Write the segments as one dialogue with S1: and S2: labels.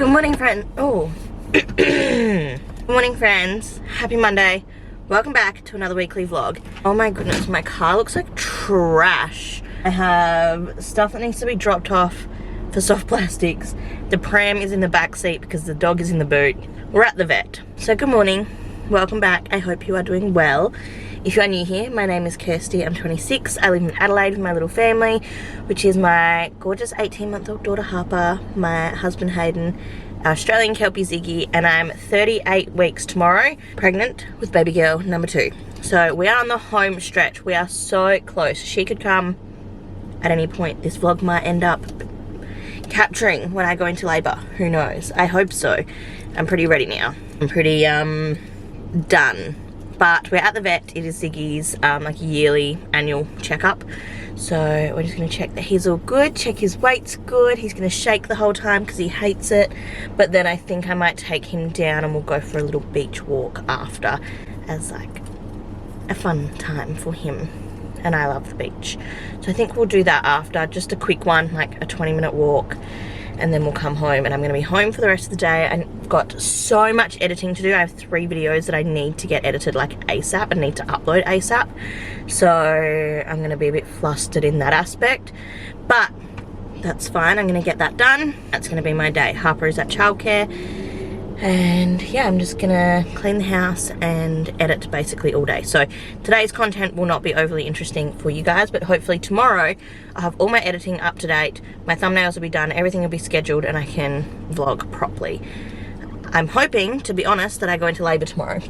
S1: Good morning, friend. Oh. Good morning, friends. Happy Monday. Welcome back to another weekly vlog. Oh my goodness, my car looks like trash. I have stuff that needs to be dropped off for soft plastics. The pram is in the back seat because the dog is in the boot. We're at the vet. So good morning. Welcome back. I hope you are doing well. If you are new here, my name is Kirsty. I'm 26. I live in Adelaide with my little family, which is my gorgeous 18-month-old daughter Harper, my husband Hayden, our Australian Kelpie Ziggy, and I'm 38 weeks tomorrow, pregnant with baby girl number 2. So we are on the home stretch. We are so close. She could come at any point. This vlog might end up capturing when I go into labour. Who knows? I hope so. I'm pretty ready now. I'm pretty done. But we're at the vet. It is Ziggy's like yearly annual checkup. So we're just going to check that he's all good, check his weight's good. He's going to shake the whole time because he hates it. But then I think I might take him down and we'll go for a little beach walk after as like a fun time for him. And I love the beach. So I think we'll do that after, just a quick one, like a 20-minute walk. And then we'll come home and I'm going to be home for the rest of the day. I've got so much editing to do. I have 3 videos that I need to get edited like ASAP and need to upload ASAP. So I'm going to be a bit flustered in that aspect. But that's fine. I'm going to get that done. That's going to be my day. Harper is at childcare. And yeah, I'm just gonna clean the house and edit basically all day. So today's content will not be overly interesting for you guys, but hopefully tomorrow I'll have all my editing up to date, my thumbnails will be done, everything will be scheduled, and I can vlog properly. I'm hoping, to be honest, that I go into labour tomorrow.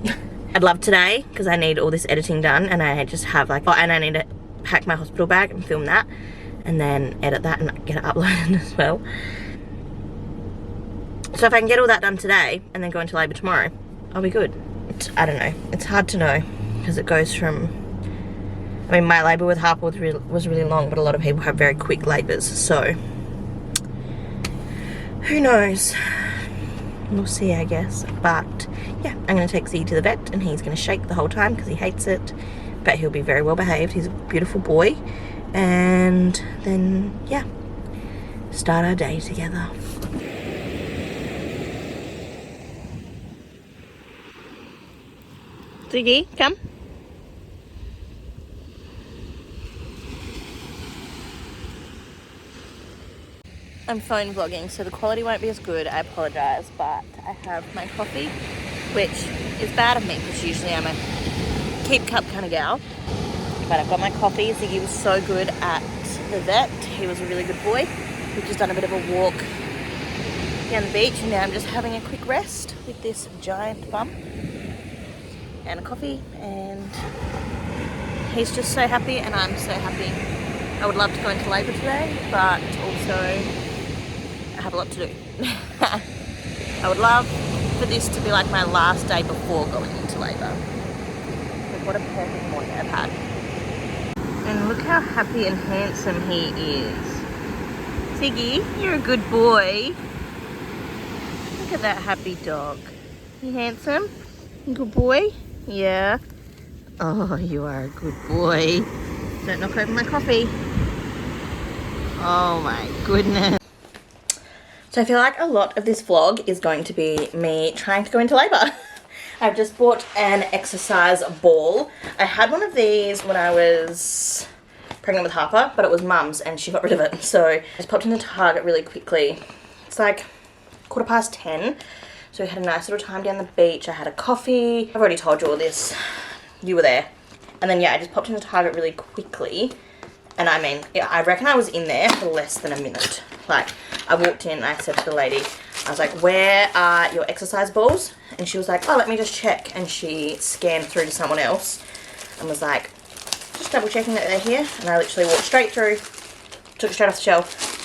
S1: I'd love today because I need all this editing done, and I just have like, oh, and I need to pack my hospital bag and film that and then edit that and get it uploaded as well. So if I can get all that done today and then go into labour tomorrow, I'll be good. I don't know. It's hard to know because it goes from... I mean, my labour with Harper was really long, but a lot of people have very quick labours. So, who knows? We'll see, I guess. But, yeah, I'm going to take Z to the vet and he's going to shake the whole time because he hates it. But he'll be very well behaved. He's a beautiful boy. And then, yeah, start our day together. Ziggy, come. I'm phone vlogging, so the quality won't be as good. I apologise, but I have my coffee, which is bad of me because usually I'm a keep cup kind of gal. But I've got my coffee. Ziggy was so good at the vet. He was a really good boy. We've just done a bit of a walk down the beach, and now I'm just having a quick rest with this giant bum. And a coffee, and he's just so happy and I'm so happy. I would love to go into labour today, but also I have a lot to do. I would love for this to be like my last day before going into labour. But what a perfect morning I've had. And look how happy and handsome he is. Ziggy, you're a good boy. Look at that happy dog. You handsome? Good boy? Yeah. Oh, you are a good boy. Don't knock over my coffee. Oh my goodness. So I feel like a lot of this vlog is going to be me trying to go into labour. I've just bought an exercise ball. I had one of these when I was pregnant with Harper, but it was mum's and she got rid of it. So I just popped into Target really quickly. It's like 10:15. So we had a nice little time down the beach. I had a coffee. I've already told you all this. You were there. And then, yeah, I just popped into Target really quickly. And I mean, yeah, I reckon I was in there for less than a minute. Like, I walked in and I said to the lady, I was like, where are your exercise balls? And she was like, oh, let me just check. And she scanned through to someone else and was like, just double checking that they're here. And I literally walked straight through, took it straight off the shelf,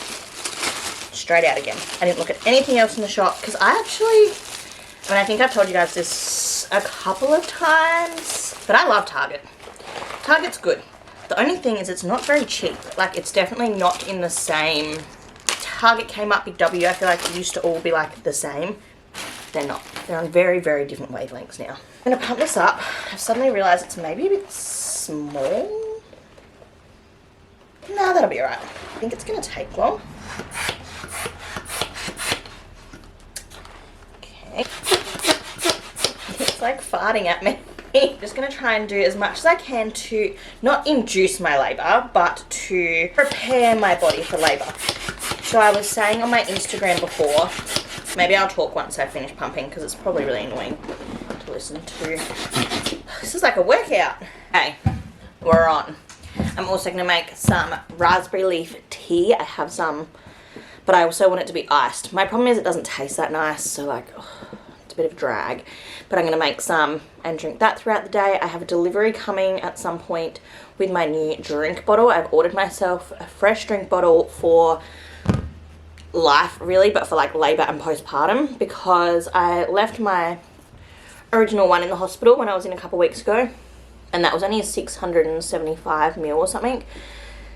S1: straight out again. I didn't look at anything else in the shop because I mean, I think I've told you guys this a couple of times, but I love Target. Target's good. The only thing is it's not very cheap. Like, it's definitely not in the same. Target, Kmart, Big W, I feel like it used to all be like the same. They're not. They're on very, very different wavelengths now. I'm going to pump this up. I've suddenly realised it's maybe a bit small. No, that'll be alright. I think it's going to take long. It's like farting at me. Just gonna try and do as much as I can to not induce my labor, but to prepare my body for labor. So I was saying on my Instagram before, maybe I'll talk once I finish pumping because it's probably really annoying to listen to. This is like a workout. Okay, we're on. I'm also gonna make some raspberry leaf tea. I have some, but I also want it to be iced. My problem is it doesn't taste that nice, so like, it's a bit of a drag. But I'm gonna make some and drink that throughout the day. I have a delivery coming at some point with my new drink bottle. I've ordered myself a fresh drink bottle for life really, but for like labor and postpartum, because I left my original one in the hospital when I was in a couple weeks ago, and that was only a 675ml or something.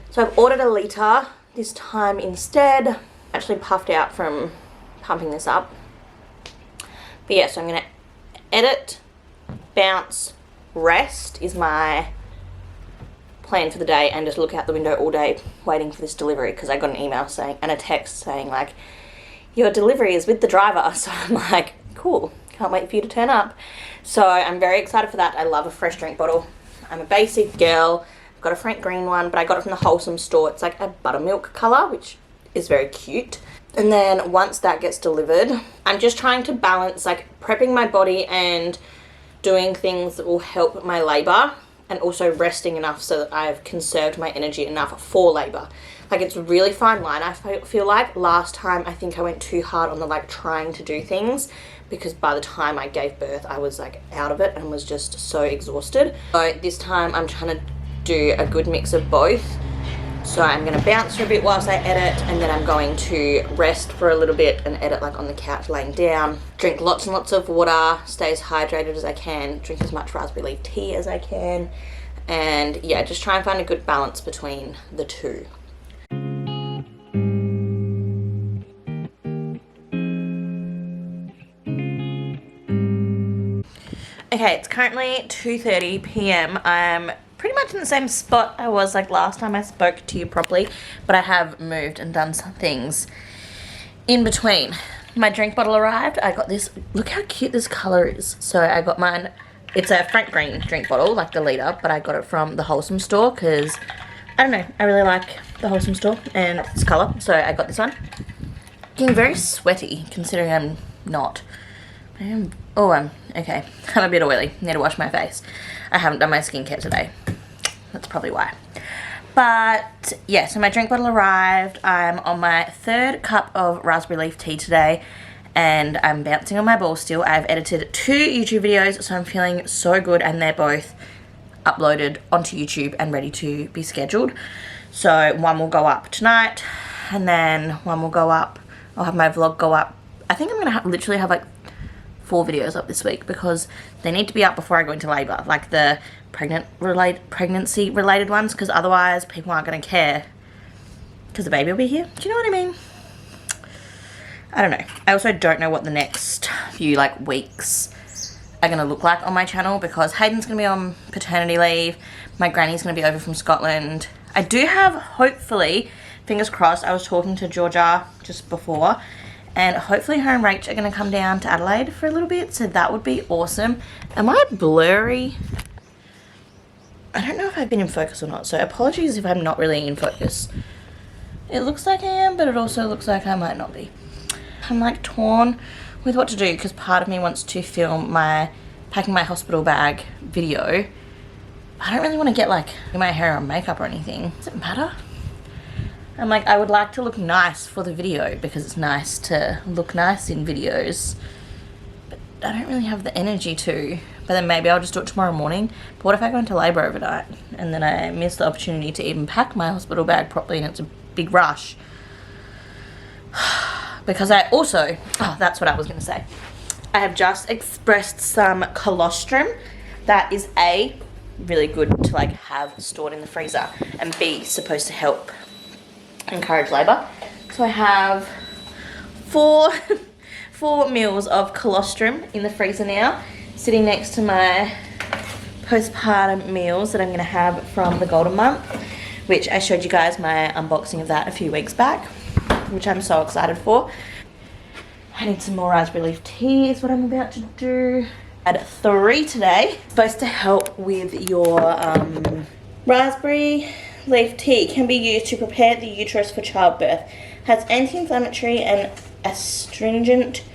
S1: So I've ordered a litre this time instead. Actually puffed out from pumping this up. But yeah, so I'm gonna edit, bounce, rest is my plan for the day, and just look out the window all day waiting for this delivery, because I got an email saying, and a text saying like, your delivery is with the driver. So I'm like, cool, can't wait for you to turn up. So I'm very excited for that. I love a fresh drink bottle. I'm a basic girl. I've got a Frank Green one, but I got it from the Wholesome store. It's like a buttermilk colour, which is very cute. And then once that gets delivered, I'm just trying to balance like prepping my body and doing things that will help my labour, and also resting enough so that I've conserved my energy enough for labour. Like, it's a really fine line. I feel like last time I think I went too hard on the like trying to do things, because by the time I gave birth I was like out of it and was just so exhausted. So this time I'm trying to do a good mix of both. So I'm going to bounce for a bit whilst I edit, and then I'm going to rest for a little bit and edit like on the couch laying down. Drink lots and lots of water, stay as hydrated as I can, drink as much raspberry leaf tea as I can, and yeah, just try and find a good balance between the two. Okay, it's currently 2:30 p.m. I'm pretty much in the same spot I was like last time I spoke to you properly, but I have moved and done some things in between. My drink bottle arrived. I got this, look how cute this colour is. So I got mine, it's a Frank Green drink bottle, like the litre, but I got it from the Wholesome store because, I don't know, I really like the Wholesome store and this colour, so I got this one. Getting very sweaty considering I'm not. Okay, I'm a bit oily, need to wash my face. I haven't done my skincare today, that's probably why. But yeah, so my drink bottle arrived. I'm on my 3rd cup of raspberry leaf tea today, and I'm bouncing on my ball still. I've edited 2 YouTube videos, so I'm feeling so good, and they're both uploaded onto YouTube and ready to be scheduled. So one will go up tonight, and then one will go up, I'll have my vlog go up. I think I'm gonna literally have like 4 videos up this week, because they need to be up before I go into labour, like the pregnancy related ones, because otherwise people aren't going to care, because the baby will be here. Do you know what I mean? I don't know. I also don't know what the next few like weeks are going to look like on my channel, because Hayden's going to be on paternity leave, my granny's going to be over from Scotland. I do have, hopefully, fingers crossed, I was talking to Georgia just before, and hopefully her and Rach are going to come down to Adelaide for a little bit, so that would be awesome. Am I blurry? I don't know if I've been in focus or not, so apologies if I'm not really in focus. It looks like I am, but it also looks like I might not be. I'm like torn with what to do, because part of me wants to film my packing my hospital bag video. I don't really want to get like my hair or makeup or anything. Does it matter? I'm like, I would like to look nice for the video, because it's nice to look nice in videos, but I don't really have the energy to. But then maybe I'll just do it tomorrow morning. But what if I go into labour overnight and then I miss the opportunity to even pack my hospital bag properly, and it's a big rush? Because I also, that's what I was going to say. I have just expressed some colostrum that is A, really good to like have stored in the freezer, and B, supposed to help encourage labour. So I have four meals of colostrum in the freezer now, sitting next to my postpartum meals that I'm going to have from the Golden Month, which I showed you guys my unboxing of that a few weeks back, which I'm so excited for. I need some more raspberry leaf tea is what I'm about to do. At 3 today. It's supposed to help with your raspberry leaf tea. Can be used to prepare the uterus for childbirth. Has anti-inflammatory and astringent,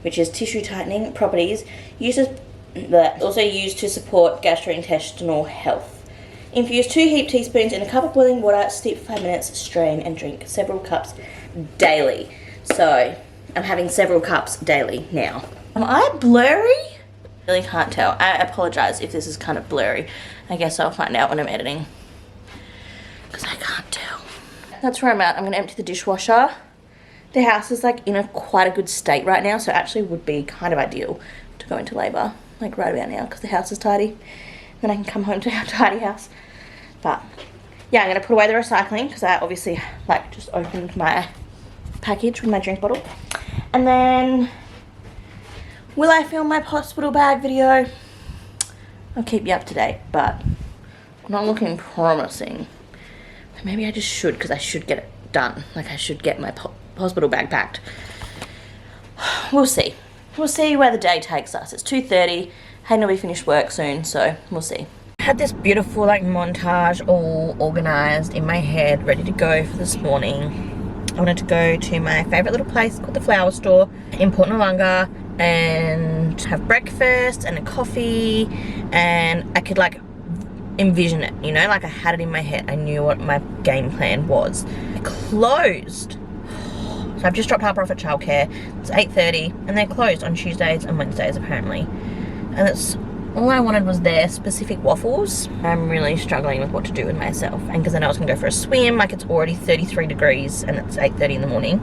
S1: which is tissue tightening properties. Also used to support gastrointestinal health. Infuse 2 heaped teaspoons in a cup of boiling water, steep for 5 minutes, strain and drink several cups daily. So I'm having several cups daily now. Am I blurry? Really can't tell. I apologize if this is kind of blurry. I guess I'll find out when I'm editing, because I can't tell. That's where I'm at. I'm gonna empty the dishwasher. The house is like in quite a good state right now, so it actually would be kind of ideal to go into labor like right about now, because the house is tidy. Then I can come home to our tidy house. But yeah, I'm gonna put away the recycling, because I obviously like just opened my package with my drink bottle. And then, will I film my hospital bag video? I'll keep you up to date, but not looking promising. Maybe I just should, because I should get it done. Like, I should get my hospital bag packed. We'll see. We'll see where the day takes us. It's 2:30. Hayden will be finished work soon, so we'll see. I had this beautiful like montage all organised in my head, ready to go for this morning. I wanted to go to my favourite little place called the Flower Store in Port Noarlunga and have breakfast and a coffee, and I could like envision it, you know, like I had it in my head. I knew what my game plan was. It closed. So I've just dropped Harper off at childcare. It's 8:30 and they're closed on Tuesdays and Wednesdays apparently. And it's all I wanted was their specific waffles. I'm really struggling with what to do with myself. And because I know I was gonna go for a swim, like it's already 33 degrees and it's 8:30 in the morning.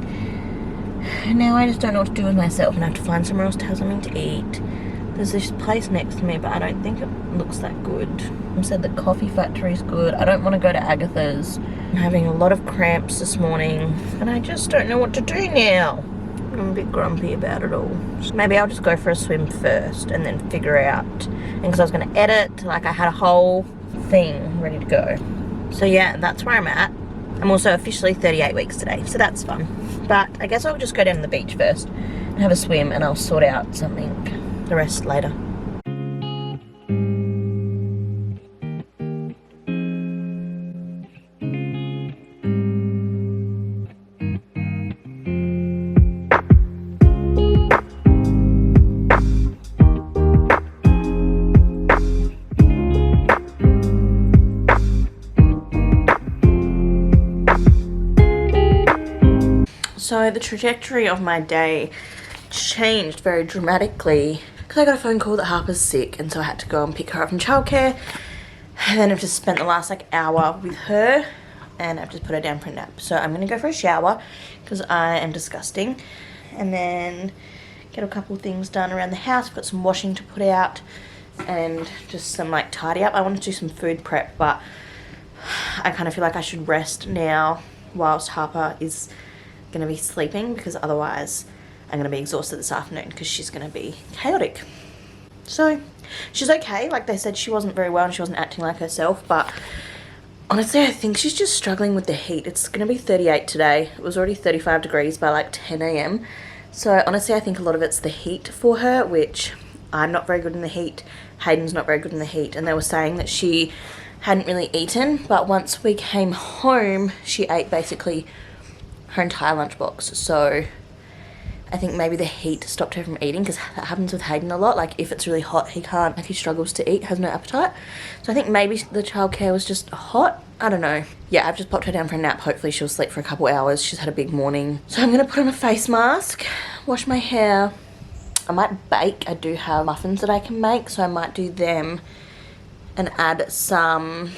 S1: And now I just don't know what to do with myself, and I have to find somewhere else to have something to eat. There's this place next to me, but I don't think it looks that good. I said the coffee factory's good. I don't want to go to Agatha's. I'm having a lot of cramps this morning, and I just don't know what to do now. I'm a bit grumpy about it all. So maybe I'll just go for a swim first and then figure out. And because I was going to edit, like I had a whole thing ready to go. So yeah, that's where I'm at. I'm also officially 38 weeks today, so that's fun. But I guess I'll just go down to the beach first and have a swim, and I'll sort out something, the rest later. So the trajectory of my day changed very dramatically because I got a phone call that Harper's sick, and so I had to go and pick her up from childcare, and then I've just spent the last like hour with her, and I've just put her down for a nap. So I'm gonna go for a shower because I am disgusting, and then get a couple things done around the house. I've got some washing to put out and just some like tidy up. I want to do some food prep, but I kind of feel like I should rest now whilst Harper is gonna be sleeping, because otherwise I'm gonna be exhausted this afternoon because she's gonna be chaotic. So she's okay. Like they said, she wasn't very well and she wasn't acting like herself, but honestly I think she's just struggling with the heat. It's gonna be 38 today. It was already 35 degrees by like 10 a.m. So honestly I think a lot of it's the heat for her, which I'm not very good in the heat. Hayden's not very good in the heat, and they were saying that she hadn't really eaten, but once we came home she ate basically her entire lunchbox. So I think maybe the heat stopped her from eating, because that happens with Hayden a lot. Like if it's really hot, he can't, like he struggles to eat, has no appetite. So I think maybe the childcare was just hot. I don't know. Yeah, I've just popped her down for a nap. Hopefully she'll sleep for a couple hours. She's had a big morning. So I'm gonna put on a face mask, wash my hair. I might bake. I do have muffins that I can make, so I might do them and add some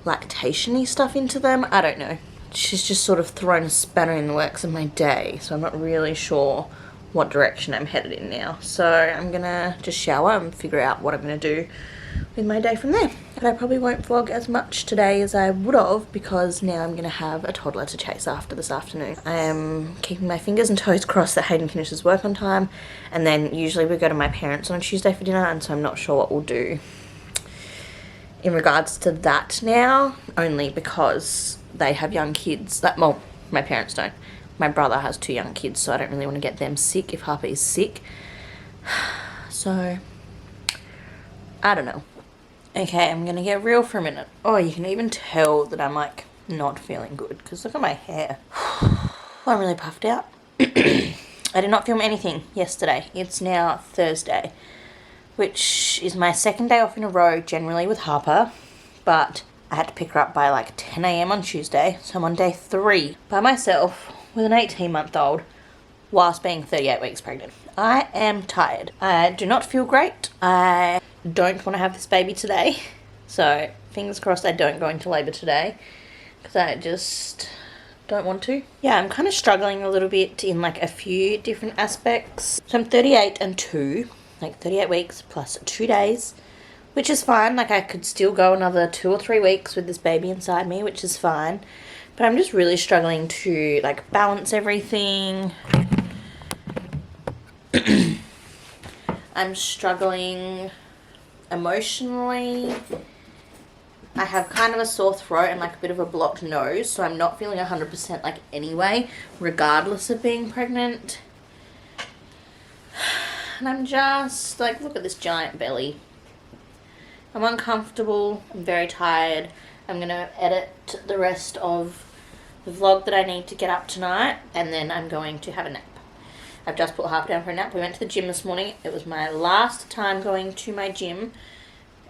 S1: lactation-y stuff into them. I don't know. She's just sort of thrown a spanner in the works of my day, so I'm not really sure what direction I'm headed in now. So I'm gonna just shower and figure out what I'm gonna do with my day from there. But I probably won't vlog as much today as I would have, because now I'm gonna have a toddler to chase after this afternoon. I am keeping my fingers and toes crossed that Hayden finishes work on time, and then usually we go to my parents on a Tuesday for dinner, and so I'm not sure what we'll do in regards to that now, only because they have young kids. Well, my parents don't. my brother has 2 young kids, so I don't really want to get them sick if Harper is sick. So, I don't know. Okay, I'm gonna get real for a minute. Oh, you can even tell that I'm like not feeling good because look at my hair. I'm really puffed out. I did not film anything yesterday. It's now Thursday, which is my 2nd day off in a row generally with Harper, but I had to pick her up by like 10 AM on Tuesday, so I'm on day 3 by myself with an 18-month-old whilst being 38 weeks pregnant. I am tired. I do not feel great. I don't want to have this baby today, so fingers crossed I don't go into labour today because I just don't want to. Yeah, I'm kind of struggling a little bit in like a few different aspects. So I'm 38 and 2, like 38 weeks plus 2 days, which is fine. Like I could still go another 2 or 3 weeks with this baby inside me, which is fine. But I'm just really struggling to like balance everything. I'm struggling emotionally. I have kind of a sore throat and like a bit of a blocked nose, so I'm not feeling 100% like anyway, regardless of being pregnant. And I'm just like, look at this giant belly. I'm uncomfortable, I'm very tired. I'm gonna edit the rest of the vlog that I need to get up tonight, and then I'm going to have a nap. I've just put Harper down for a nap. We went to the gym this morning. It was my last time going to my gym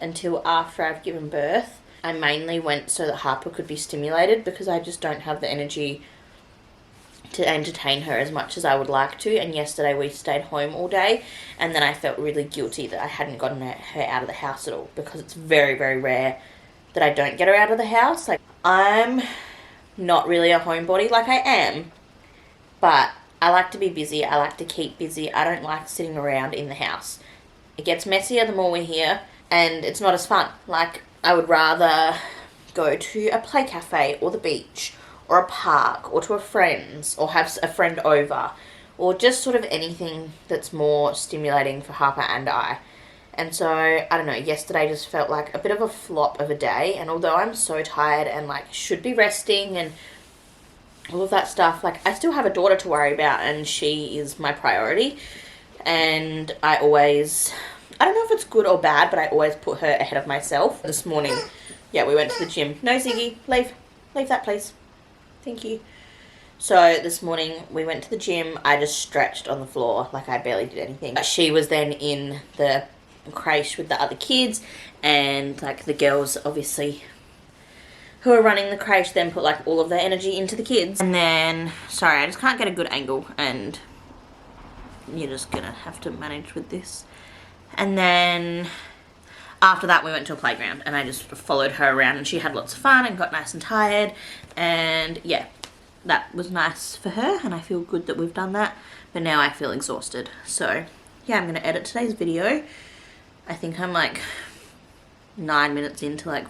S1: until after I've given birth. I mainly went so that Harper could be stimulated because I just don't have the energy to entertain her as much as I would like to. And yesterday we stayed home all day, and then I felt really guilty that I hadn't gotten her out of the house at all because it's very, very rare that I don't get her out of the house. Like, I'm not really a homebody. Like, I am, but I like to be busy. I like to keep busy. I don't like sitting around in the house. It gets messier the more we're here, and it's not as fun. Like, I would rather go to a play cafe or the beach or a park or to a friend's or have a friend over or just sort of anything that's more stimulating for Harper and I. And so, I don't know, yesterday just felt like a bit of a flop of a day, and although I'm so tired and like should be resting and all of that stuff, like I still have a daughter to worry about, and she is my priority. And I don't know if it's good or bad, but I always put her ahead of myself. This morning, yeah, we went to the gym. No, Ziggy, leave that please. Thank you. So this morning we went to the gym. I just stretched on the floor, like I barely did anything. But she was then in the creche with the other kids, and like the girls obviously who are running the creche then put like all of their energy into the kids. And then, sorry, I just can't get a good angle, and you're just gonna have to manage with this. And then after that we went to a playground, and I just followed her around, and she had lots of fun and got nice and tired, and yeah, that was nice for her, and I feel good that we've done that. But now I feel exhausted, so yeah, I'm gonna edit today's video. I think I'm like 9 minutes into, like,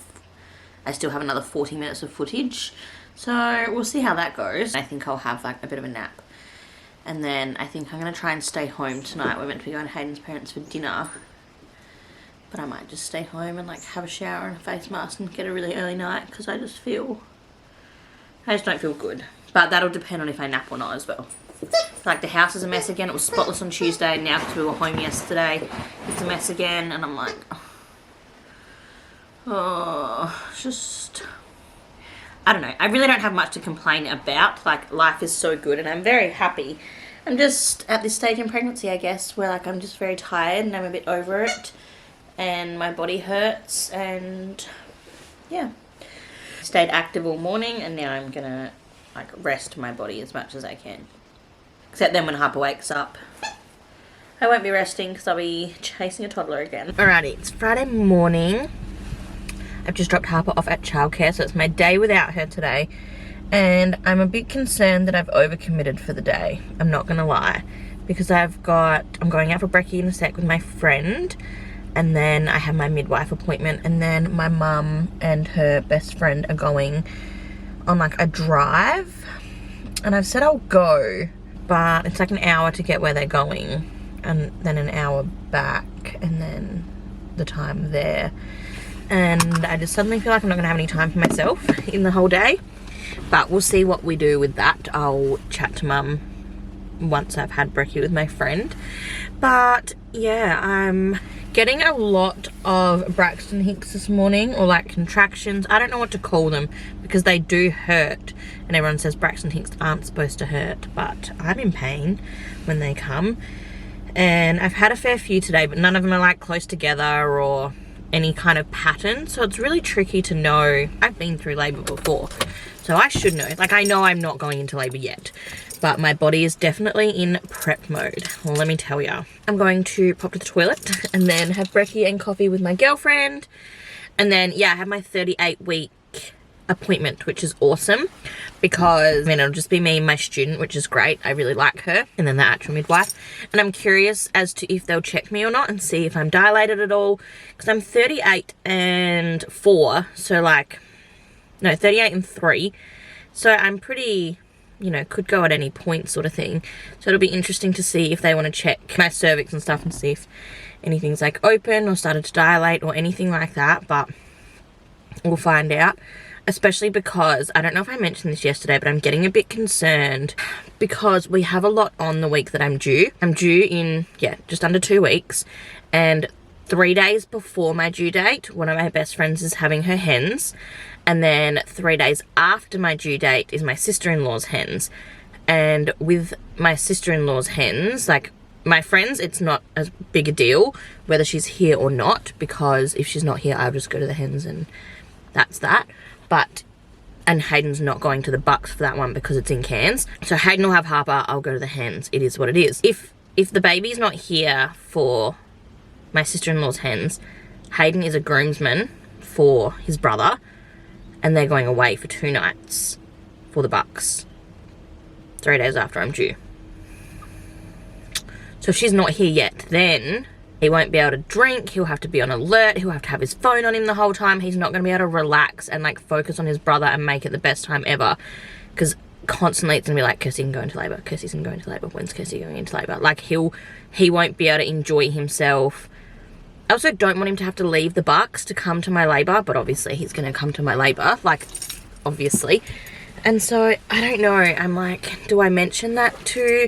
S1: I still have another 40 minutes of footage, so we'll see how that goes. I think I'll have like a bit of a nap, and then I think I'm going to try and stay home tonight. We're meant to be going to Hayden's parents for dinner, but I might just stay home and like have a shower and a face mask and get a really early night, because I just don't feel good. But that'll depend on if I nap or not as well. Like, the house is a mess again. It was spotless on Tuesday, and now because we were home yesterday, it's a mess again, and I'm like, oh, just, I don't know. I really don't have much to complain about. Like, life is so good, and I'm very happy. I'm just at this stage in pregnancy, I guess, where like I'm just very tired and I'm a bit over it, and my body hurts, and yeah. Stayed active all morning, and now I'm gonna like rest my body as much as I can. Except then when Harper wakes up, I won't be resting because I'll be chasing a toddler again. Alrighty, it's Friday morning. I've just dropped Harper off at childcare, so it's my day without her today. And I'm a bit concerned that I've overcommitted for the day. I'm not gonna lie. Because I'm going out for brekkie in a sec with my friend. And then I have my midwife appointment. And then my mum and her best friend are going on like a drive. And I've said I'll go, but it's like an hour to get where they're going, and then an hour back, and then the time there. And I just suddenly feel like I'm not gonna have any time for myself in the whole day. But we'll see what we do with that. I'll chat to mum once I've had brekkie with my friend. But yeah, I'm getting a lot of Braxton Hicks this morning, or like contractions. I don't know what to call them because they do hurt, and everyone says Braxton Hicks aren't supposed to hurt, but I'm in pain when they come. And I've had a fair few today, but none of them are like close together or any kind of pattern, so it's really tricky to know. I've been through labor before, so I should know. Like, I know I'm not going into labor yet, but my body is definitely in prep mode. Well, let me tell you, I'm going to pop to the toilet and then have brekkie and coffee with my girlfriend, and then yeah, I have my 38-week appointment, which is awesome because I mean, it'll just be me and my student, which is great. I really like her, and then the actual midwife. And I'm curious as to if they'll check me or not and see if I'm dilated at all, because I'm 38 and 4, so like, no, 38 and 3, so I'm pretty, you know, could go at any point sort of thing. So it'll be interesting to see if they want to check my cervix and stuff and see if anything's like open or started to dilate or anything like that, but we'll find out. Especially because, I don't know if I mentioned this yesterday, but I'm getting a bit concerned because we have a lot on the week that I'm due. I'm due in, yeah, just under 2 weeks. And 3 days before my due date, one of my best friends is having her hens. And then 3 days after my due date is my sister-in-law's hens. And with my sister-in-law's hens, like my friends, it's not as big a deal whether she's here or not, because if she's not here, I'll just go to the hens and that's that. But, and Hayden's not going to the bucks for that one because it's in Cairns. So Hayden will have Harper, I'll go to the hens. It is what it is. If the baby's not here for my sister-in-law's hens, Hayden is a groomsman for his brother, and they're going away for 2 nights for the bucks 3 days after I'm due. So if she's not here yet, then he won't be able to drink, he'll have to be on alert, he'll have to have his phone on him the whole time. He's not going to be able to relax and like focus on his brother and make it the best time ever, because constantly it's going to be like, Kirsty can go into labour, Kirsty's going to go into labour, when's Kirsty going into labour? Like he won't be able to enjoy himself. I also don't want him to have to leave the bucks to come to my labour, but obviously he's going to come to my labour, like obviously. And so I don't know, I'm like, do I mention that to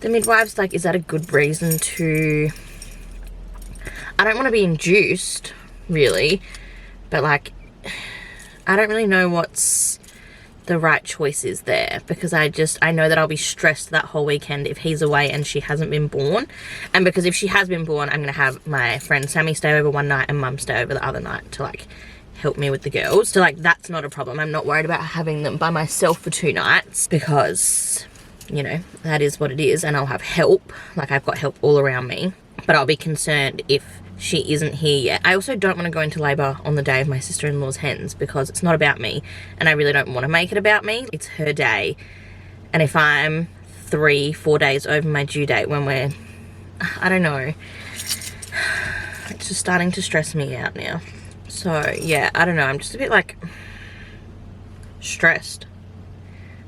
S1: the midwives? Like, is that a good reason to... I don't want to be induced, really, but like, I don't really know what's the right choice is there, because I know that I'll be stressed that whole weekend if he's away and she hasn't been born. And because if she has been born, I'm going to have my friend Sammy stay over one night and mum stay over the other night to like help me with the girls. So like, that's not a problem. I'm not worried about having them by myself for 2 nights because, you know, that is what it is, and I'll have help. Like, I've got help all around me, but I'll be concerned if she isn't here yet. I also don't want to go into labour on the day of my sister-in-law's hens because it's not about me, and I really don't want to make it about me. It's her day, and if I'm 3-4 days over my due date when we're, I don't know, it's just starting to stress me out now. So yeah, I don't know, I'm just a bit like stressed.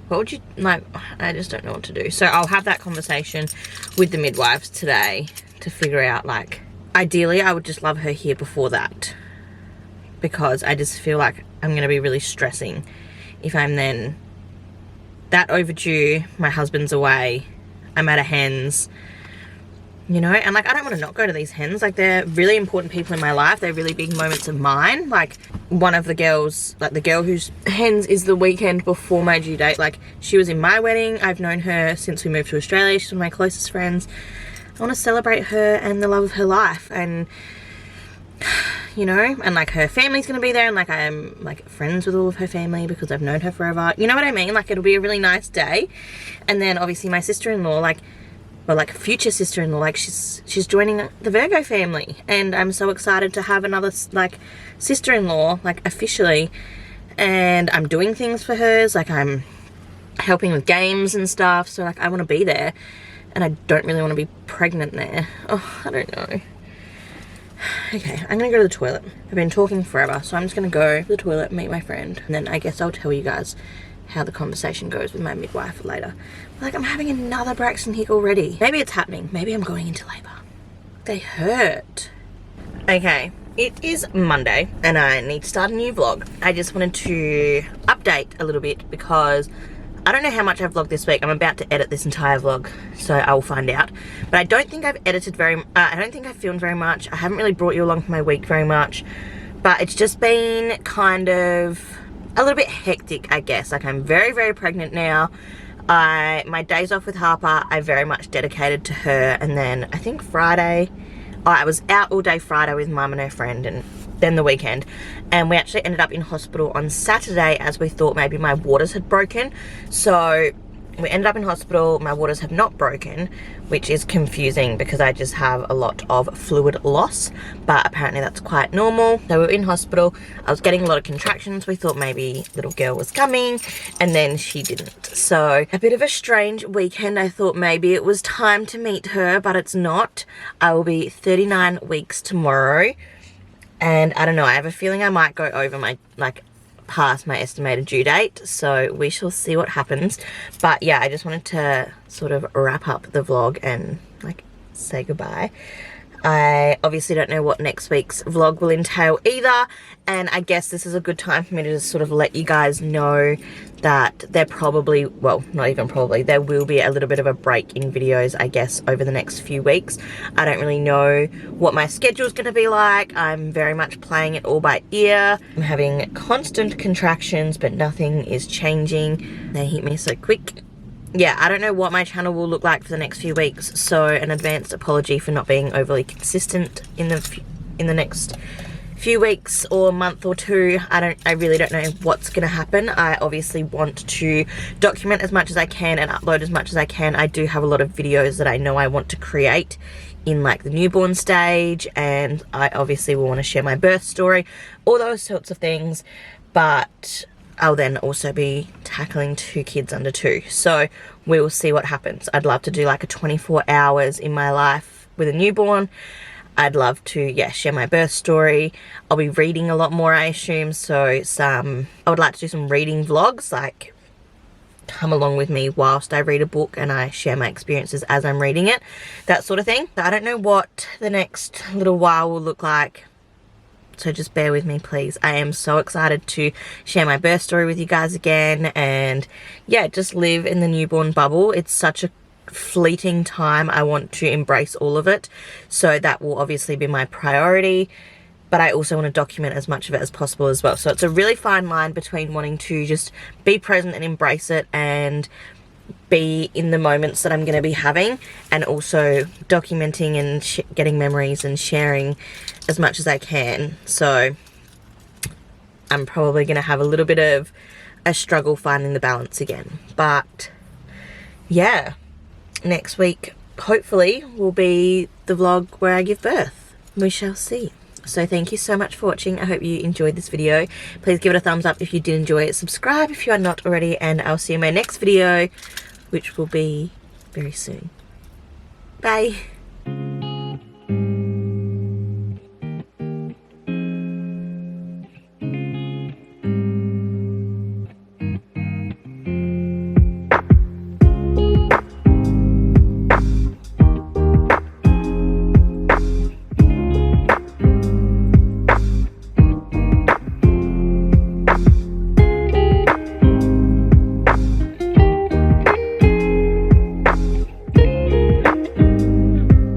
S1: What would you like? I just don't know what to do. So I'll have that conversation with the midwives today to figure out, like, ideally I would just love her here before that, because I just feel like I'm going to be really stressing if I'm then that overdue, my husband's away, I'm at a hens, you know, and like, I don't want to not go to these hens. Like, they're really important people in my life. They're really big moments of mine. Like, one of the girls, like the girl whose hens is the weekend before my due date, like, she was in my wedding. I've known her since we moved to Australia. She's one of my closest friends. I want to celebrate her and the love of her life, and you know, and like her family's going to be there, and like I'm like friends with all of her family because I've known her forever, you know what I mean? Like, it'll be a really nice day. And then obviously my sister-in-law, like, well, like future sister-in-law, like she's joining the Virgo family, and I'm so excited to have another like sister-in-law, like officially. And I'm doing things for hers, like I'm helping with games and stuff, so like I want to be there, and I don't really want to be pregnant there. Oh, I don't know. Okay, I'm gonna go to the toilet. I've been talking forever, so I'm just gonna go to the toilet, meet my friend, and then I guess I'll tell you guys how the conversation goes with my midwife later. Like, I'm having another Braxton Hick already. Maybe it's happening. Maybe I'm going into labour. They hurt. Okay, it is Monday and I need to start a new vlog. I just wanted to update a little bit because I don't know how much I've vlogged this week. I'm about to edit this entire vlog, so I will find out. But I don't think I've edited I don't think I've filmed very much. I haven't really brought you along for my week very much. But it's just been kind of a little bit hectic, I guess. Like, I'm very, very pregnant now. My days off with Harper, I very much dedicated to her. And then I think Friday, I was out all day Friday with Mum and her friend, and then the weekend. And we actually ended up in hospital on Saturday as we thought maybe my waters had broken. So we ended up in hospital. My waters have not broken, which is confusing because I just have a lot of fluid loss, but apparently that's quite normal. So we were in hospital. I was getting a lot of contractions. We thought maybe little girl was coming, and then she didn't. So a bit of a strange weekend. I thought maybe it was time to meet her, but it's not. I will be 39 weeks tomorrow, and I don't know, I have a feeling I might go over my, past my estimated due date, so we shall see what happens. But yeah, I just wanted to sort of wrap up the vlog and say goodbye. I obviously don't know what next week's vlog will entail either, and I guess this is a good time for me to just sort of let you guys know that there probably, well, not even probably, there will be a little bit of a break in videos, I guess, over the next few weeks. I don't really know what my schedule is going to be like. I'm very much playing it all by ear. I'm having constant contractions, but nothing is changing. They hit me so quick. Yeah, I don't know what my channel will look like for the next few weeks, so an advanced apology for not being overly consistent in the next few weeks or month or two. I really don't know what's gonna happen. I obviously want to document as much as I can and upload as much as I can. I do have a lot of videos that I know I want to create in the newborn stage, and I obviously will want to share my birth story, all those sorts of things, but I'll then also be tackling 2 kids under 2. So we will see what happens. I'd love to do a 24 hours in my life with a newborn. I'd love to, yeah, share my birth story. I'll be reading a lot more, I assume. So I would like to do some reading vlogs, come along with me whilst I read a book and I share my experiences as I'm reading it, that sort of thing. I don't know what the next little while will look like, so just bear with me, please. I am so excited to share my birth story with you guys again, and yeah, just live in the newborn bubble. It's such a fleeting time. I want to embrace all of it, so that will obviously be my priority, but I also want to document as much of it as possible as well. So it's a really fine line between wanting to just be present and embrace it and be in the moments that I'm going to be having, and also documenting and getting memories and sharing as much as I can. So I'm probably going to have a little bit of a struggle finding the balance again, but yeah, next week hopefully will be the vlog where I give birth. We shall see. So thank you so much for watching. I hope you enjoyed this video. Please give it a thumbs up if you did enjoy it. Subscribe if you are not already, and I'll see you in my next video, which will be very soon. Bye.